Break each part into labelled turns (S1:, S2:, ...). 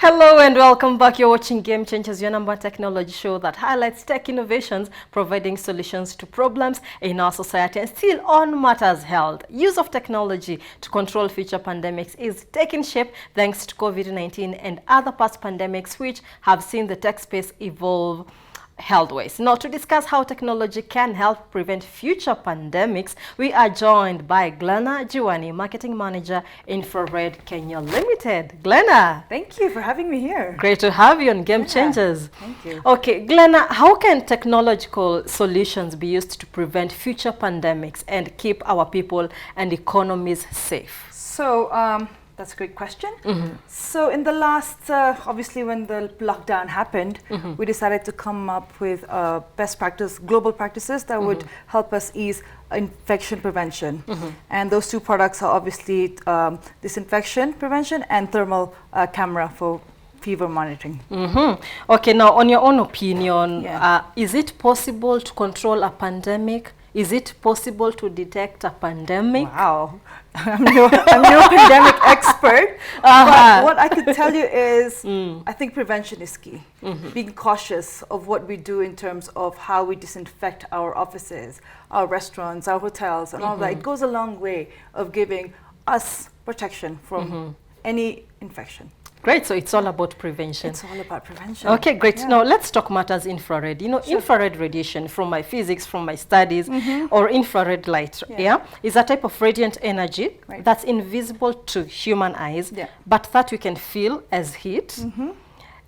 S1: Hello and welcome back. You're watching Game Changers, your number one technology show that highlights tech innovations, providing solutions to problems in our society. And still on matters health, use of technology to control future pandemics is taking shape thanks to COVID-19 and other past pandemics which have seen the tech space evolve health-wise. Now, to discuss how technology can help prevent future pandemics, we are joined by Glenna Jiwani, Marketing Manager, Infrared Kenya Limited. Glenna.
S2: Thank you for having me here.
S1: Great to have you on Game Changers.
S2: Thank you.
S1: Okay, Glenna, how can technological solutions be used to prevent future pandemics and keep our people and economies safe?
S2: So, that's a great question. So in the last, obviously when the lockdown happened, we decided to come up with best practice, global practices that would help us ease infection prevention. And those two products are obviously disinfection prevention and thermal camera for fever monitoring.
S1: Okay, now on your own opinion, is it possible to control a pandemic? Is it possible to detect a pandemic?
S2: Wow, I'm no pandemic expert, but what I could tell you is I think prevention is key. Being cautious of what we do in terms of how we disinfect our offices, our restaurants, our hotels, and all that. It goes a long way of giving us protection from any infection.
S1: Great, so it's all about prevention.
S2: It's all about prevention.
S1: Okay, great. Now let's talk matters infrared. You know, infrared radiation from my physics, from my studies, or infrared light, is a type of radiant energy that's invisible to human eyes, but that we can feel as heat.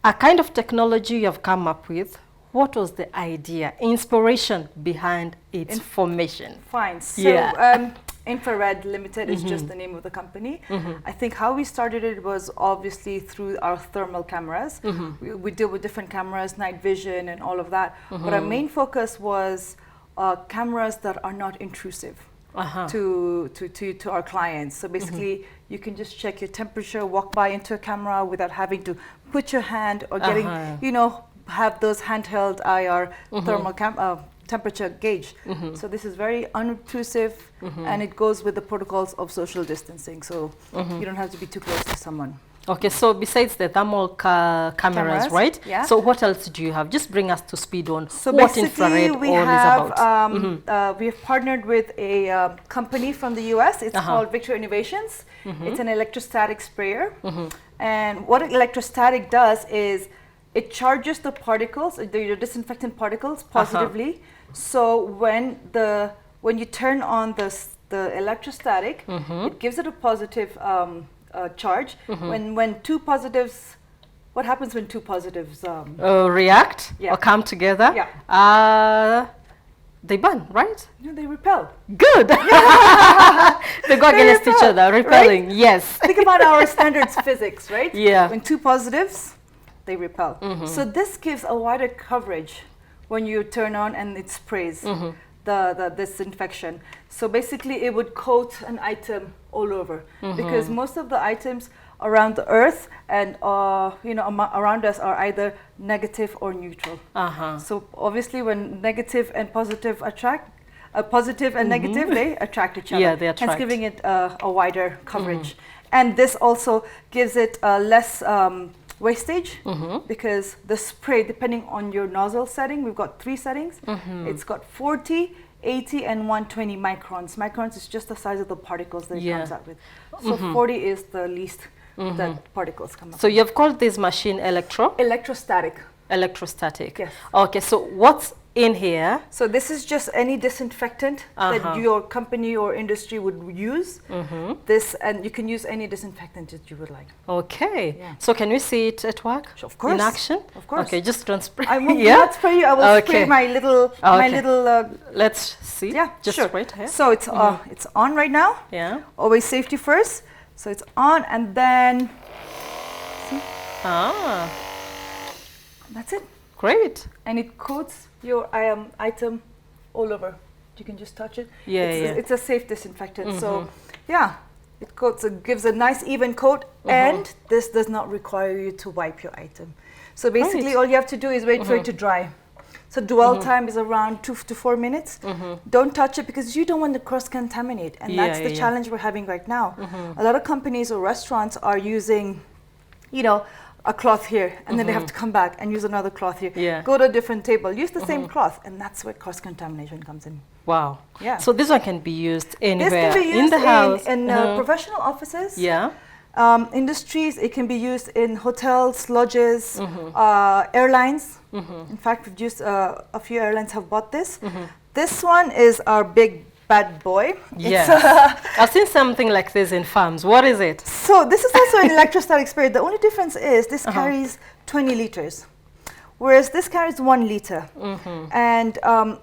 S1: A kind of technology you have come up with. What was the idea, inspiration behind its formation?
S2: Fine. So, Infrared Limited is just the name of the company. I think how we started it was obviously through our thermal cameras. We deal with different cameras, night vision and all of that. But our main focus was cameras that are not intrusive to our clients. So basically, you can just check your temperature, walk by into a camera without having to put your hand or getting, you know, have those handheld IR thermal temperature gauge. So this is very unobtrusive and it goes with the protocols of social distancing. So you don't have to be too close to someone.
S1: Okay, so besides the thermal cameras, right?
S2: Yeah.
S1: So what else do you have? Just bring us to speed on
S2: so
S1: what infrared
S2: we
S1: all
S2: have,
S1: is about.
S2: We have partnered with a company from the US. It's called Victor Innovations. It's an electrostatic sprayer. And what electrostatic does is it charges the particles, the disinfectant particles positively. So when you turn on the electrostatic, it gives it a positive charge. When two positives, what happens when two positives
S1: react or come together? They burn, right?
S2: No, they repel.
S1: Good. They go against each other, repelling. Right? Yes.
S2: Think about our standards physics, right?
S1: Yeah.
S2: When two positives, they repel. So this gives a wider coverage when you turn on and it sprays the disinfection. So basically it would coat an item all over because most of the items around the earth and you know around us are either negative or neutral. So obviously when negative and positive attract, positive and negative, they attract each other.
S1: Yeah, they attract.
S2: Hence giving it a wider coverage. And this also gives it less wastage because the spray, depending on your nozzle setting, we've got 3 settings. It's got 40, 80 and 120 microns. Microns is just the size of the particles that it comes out with. So 40 is the least that particles come up.
S1: So you've called this machine
S2: electrostatic.
S1: Electrostatic.
S2: Yes.
S1: Okay, so what's in here?
S2: So this is just any disinfectant that your company or industry would use. This, and you can use any disinfectant that you would like.
S1: Okay. So can we see it at work?
S2: Of course.
S1: In action?
S2: Of course.
S1: Okay, just don't spray.
S2: I will not spray you. I will spray my little,
S1: Let's see.
S2: Yeah,
S1: just
S2: sure.
S1: right here.
S2: So it's on right now.
S1: Yeah.
S2: Always safety first. So it's on, and then see? That's it.
S1: Great.
S2: And it coats your item all over. You can just touch it. It's a safe disinfectant. So yeah, it coats. It gives a nice even coat, and this does not require you to wipe your item. So basically, all you have to do is wait for it to dry. So dwell time is around 2 to 4 minutes. Don't touch it because you don't want to cross-contaminate. And that's the challenge we're having right now. A lot of companies or restaurants are using, you know, a cloth here, and then they have to come back and use another cloth here.
S1: Yeah.
S2: Go to a different table, use the same cloth, and that's where cross-contamination comes in.
S1: Wow.
S2: Yeah.
S1: So this one can be used anywhere
S2: This can be used
S1: in the house.
S2: in professional offices.
S1: Yeah.
S2: Industries, it can be used in hotels, lodges, airlines. In fact, we've used a few airlines have bought this. This one is our big bad boy.
S1: Yes. I've seen something like this in farms. What is it?
S2: So this is also an electrostatic spray. The only difference is this carries 20 liters, whereas this carries 1 liter. And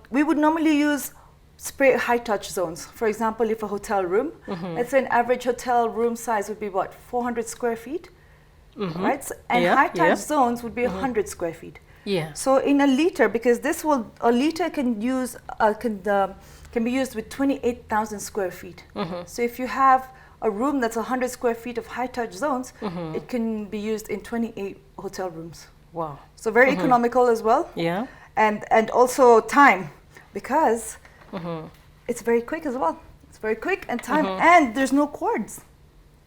S2: we would normally use spray high touch zones. For example, if a hotel room, let's say an average hotel room size would be what, 400 square feet, right? So, and high touch zones would be 100 square feet.
S1: Yeah.
S2: So in a liter, because a liter can use can be used with 28,000 square feet. So if you have a room that's 100 square feet of high touch zones, it can be used in 28 hotel rooms.
S1: Wow.
S2: So very economical as well.
S1: Yeah.
S2: And also time, because it's very quick as well. It's very quick and time, and there's no cords.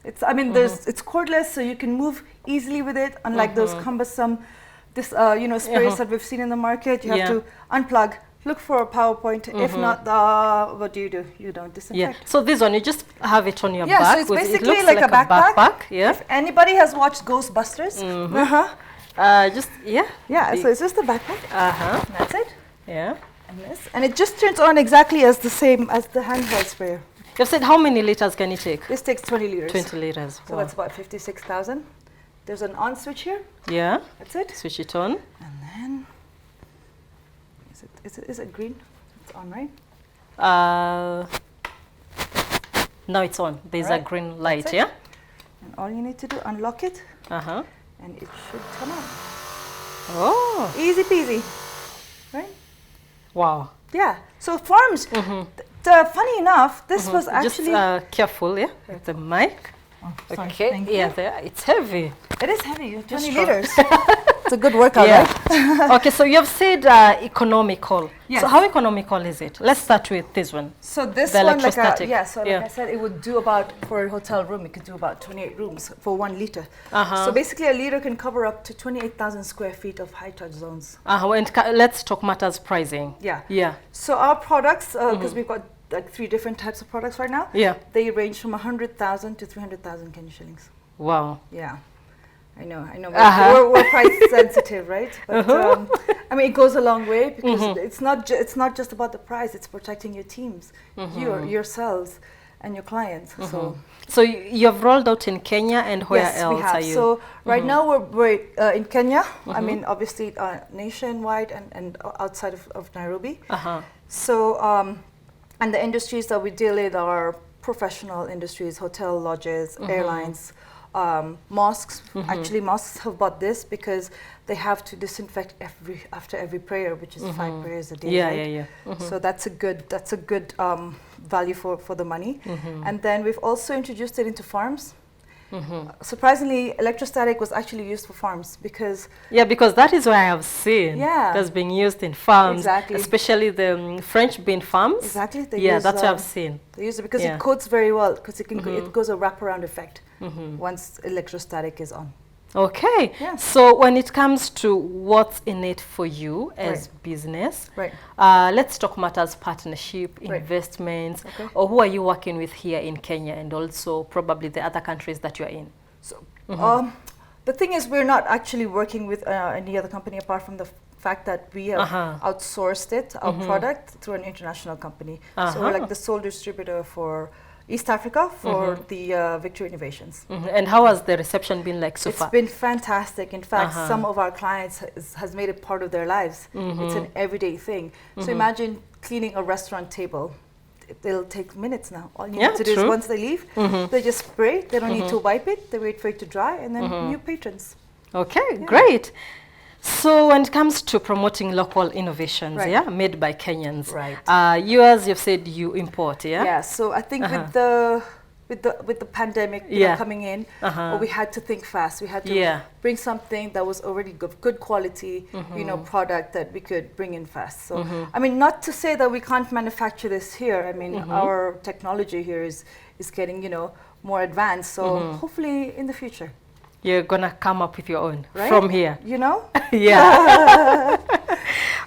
S2: It's it's cordless, so you can move easily with it. Unlike those cumbersome, sprays that we've seen in the market, you have to unplug. Look for a power point. If not, what do? You don't disinfect.
S1: Yeah. So this one, you just have it on your back.
S2: Yeah, so it's basically
S1: it looks
S2: like a backpack.
S1: Yeah.
S2: If anybody has watched Ghostbusters,
S1: yeah.
S2: So it's just a backpack. That's it.
S1: Yeah.
S2: And it just turns on exactly as the same as the handheld sprayer.
S1: You've said how many liters can it take?
S2: This takes 20 liters.
S1: 20 liters.
S2: So that's about 56,000. There's an on switch here.
S1: Yeah.
S2: That's it.
S1: Switch it on.
S2: And then, is it green? It's on, right?
S1: Now it's on. There's a green light, yeah?
S2: And all you need to do, unlock it. And it should turn on.
S1: Oh.
S2: Easy peasy. Right?
S1: Wow.
S2: Yeah. So farms, funny enough, this was actually...
S1: Just careful, yeah? With the mic.
S2: Oh, sorry.
S1: Okay.
S2: Thank
S1: Yeah,
S2: you.
S1: there. It's heavy.
S2: It is heavy. 20
S1: strong.
S2: liters. It's a good workout, right?
S1: Okay, so you have said economical.
S2: Yes.
S1: So how economical is it? Let's start with this one.
S2: So this
S1: The
S2: one,
S1: electrostatic.
S2: like I said, it would do about, for a hotel room, it could do about 28 rooms for 1 liter. So basically a liter can cover up to 28,000 square feet of high touch zones.
S1: And let's talk matters pricing.
S2: Yeah.
S1: Yeah.
S2: So our products, because we've got like 3 different types of products right now.
S1: Yeah.
S2: They range from 100,000 to 300,000 Kenya shillings.
S1: Wow.
S2: Yeah. I know. We're price sensitive, right? But I mean, it goes a long way because it's not just about the price. It's protecting your teams, yourselves, and your clients.
S1: So you've rolled out in Kenya, and where
S2: yes,
S1: else
S2: we have.
S1: are you?
S2: So right now we're in Kenya. I mean, obviously nationwide and outside of Nairobi. So and the industries that we deal with are professional industries, hotel, lodges, airlines. Mosques, actually mosques have bought this because they have to disinfect after every prayer, which is 5 prayers a day. Right? So that's a good value for the money. And then we've also introduced it into farms. Surprisingly, electrostatic was actually used for farms because
S1: that is what I have seen.
S2: Yeah,
S1: that's being used in farms,
S2: exactly.
S1: Especially the French bean farms.
S2: Exactly.
S1: That's what I've seen.
S2: They use it because it coats very well because it goes a wraparound effect once electrostatic is on.
S1: Okay.
S2: Yeah.
S1: So when it comes to what's in it for you as business, let's talk matters partnership, investments, or who are you working with here in Kenya and also probably the other countries that you're in?
S2: So the thing is, we're not actually working with any other company apart from the fact that we have outsourced it, our product, through an international company. So we're like the sole distributor for East Africa for the Victory Innovations.
S1: And how has the reception been like so far?
S2: It's been fantastic. In fact, some of our clients has made it part of their lives. It's an everyday thing. So imagine cleaning a restaurant table. It'll take minutes now. All you need to do is once they leave, they just spray. They don't need to wipe it. They wait for it to dry, and then new patrons.
S1: Okay, great. So when it comes to promoting local innovations, made by Kenyans, yours, you've said you import,
S2: Yeah. So I think with the pandemic coming in, we had to think fast. We had to bring something that was already good quality, product that we could bring in fast. So I mean, not to say that we can't manufacture this here. I mean, our technology here is getting more advanced. So hopefully in the future.
S1: You're gonna come up with your own
S2: right?
S1: from here.
S2: You know?
S1: Yeah.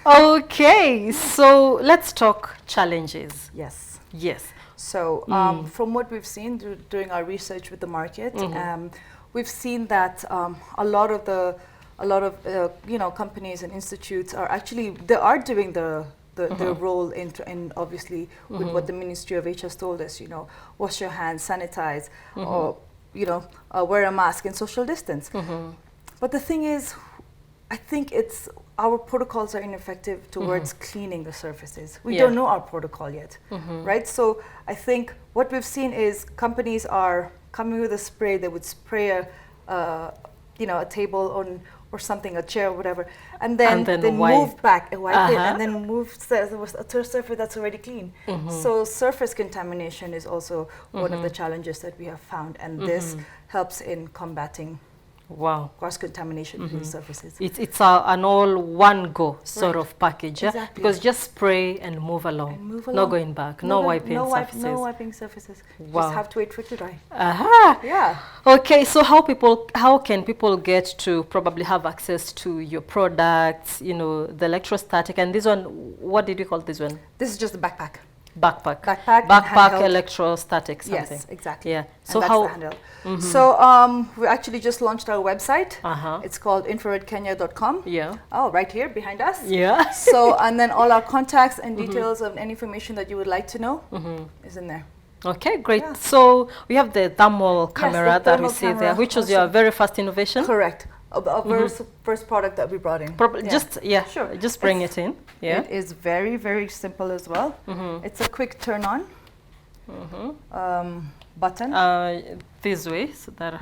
S1: Okay, so let's talk challenges.
S2: Yes.
S1: Yes.
S2: So from what we've seen during our research with the market, we've seen that a lot of you know, companies and institutes are actually doing the role in obviously with what the Ministry of Health has told us, you know, wash your hands, sanitize, or you know, wear a mask and social distance. But the thing is, I think our protocols are ineffective towards cleaning the surfaces. We don't know our protocol yet, right? So I think what we've seen is companies are coming with a spray. They would spray you know, a table or something, a chair or whatever, and then they move back and wipe it, and then move to a surface that's already clean. So surface contamination is also one of the challenges that we have found, and this helps in combating cross-contamination between surfaces.
S1: It's an all-one-go sort of package, yeah?
S2: Exactly.
S1: Because just spray and move along. No going back, no wiping surfaces.
S2: No wiping surfaces.
S1: Wow.
S2: Just have to wait for it to dry.
S1: Yeah. Okay, so how can people get to probably have access to your products, you know, the electrostatic, and this one, what did you call this one?
S2: This is just the backpack.
S1: Backpack electrostatic something.
S2: Yes, exactly.
S1: Yeah.
S2: So that's the handle. So we actually just launched our website. It's called infraredkenya.com.
S1: Yeah.
S2: Oh, right here behind us.
S1: Yeah.
S2: So and then all our contacts and details of any information that you would like to know is in there.
S1: Okay, great. Yeah. So we have the thermal camera that we see there, which was your very first innovation.
S2: Correct. Our first product that we brought in.
S1: Just bring it in. Yeah.
S2: It is very, very simple as well. It's a quick turn on button.
S1: This way, so that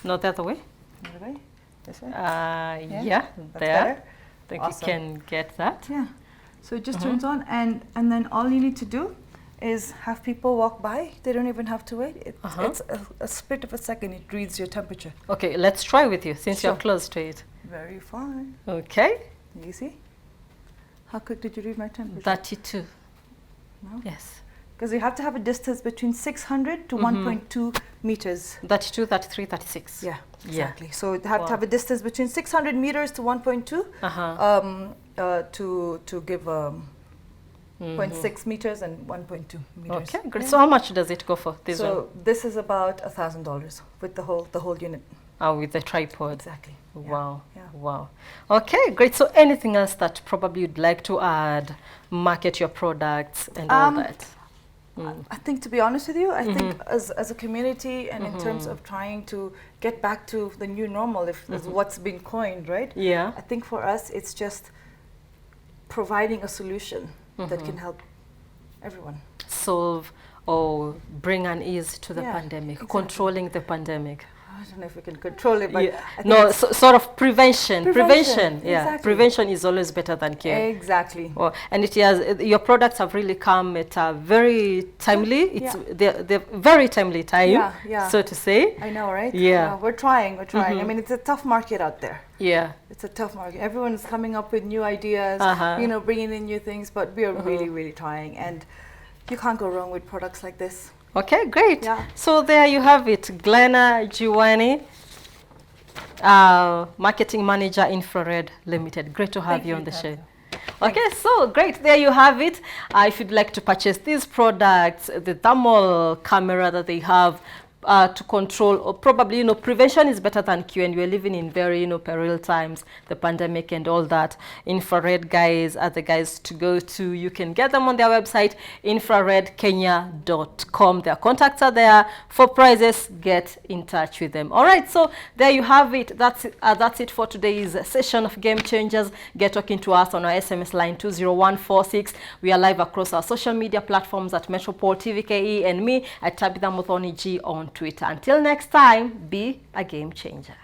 S1: not the other way.
S2: The other way. This way.
S1: Yeah. There. I think you can get that.
S2: Yeah. So it just turns on, and then all you need to do is have people walk by. They don't even have to wait. It's a split of a second. It reads your temperature.
S1: Okay, let's try with you since you're close to it.
S2: Very fine.
S1: Okay.
S2: You see? How quick did you read my temperature?
S1: 32.
S2: No?
S1: Yes.
S2: Because you have to have a distance between 600 to 1.2 meters.
S1: 32, 33, 36.
S2: Yeah, exactly. Yeah. So you have to have a distance between 600 meters to 1.2 to give 0.6 meters and 1.2 meters.
S1: Okay, great. Yeah. So how much does it go for this one?
S2: So this is about $1,000 with the whole unit.
S1: With the tripod.
S2: Exactly.
S1: Wow.
S2: Yeah.
S1: Wow. Okay, great. So anything else that probably you'd like to add, market your products and all that?
S2: I think, to be honest with you, I think as a community and in terms of trying to get back to the new normal, if is what's been coined, right?
S1: Yeah.
S2: I think for us, it's just providing a solution that can help everyone
S1: solve or bring an ease to the pandemic, controlling the pandemic.
S2: I don't know if we can control it, but
S1: no, sort of prevention.
S2: Exactly.
S1: Yeah, prevention is always better than care.
S2: Exactly.
S1: Well, and it has, your products have really come at a very timely. They're very timely time, so to say.
S2: I know, right?
S1: Yeah.
S2: We're trying. I mean, it's a tough market out there.
S1: Yeah.
S2: It's a tough market. Everyone's coming up with new ideas, you know, bringing in new things, but we are really, really trying, and you can't go wrong with products like this.
S1: Okay, great.
S2: Yeah.
S1: So there you have it, Glenna Jiwani, Marketing Manager, Infrared Limited. Great to have you on the show. Okay, so great. There you have it. If you'd like to purchase these products, the thermal camera that they have, to control, or probably, you know, prevention is better than cure, and we're living in very, you know, perilous times, the pandemic and all that. Infrared guys are the guys to go to. You can get them on their website, infraredkenya.com. Their contacts are there. For prices, get in touch with them. All right, so there you have it. That's it for today's session of Game Changers. Get talking to us on our SMS line 20146. We are live across our social media platforms at Metropole TVKE and me at Tabitha Muthoni G on Twitter. Until next time, be a game changer.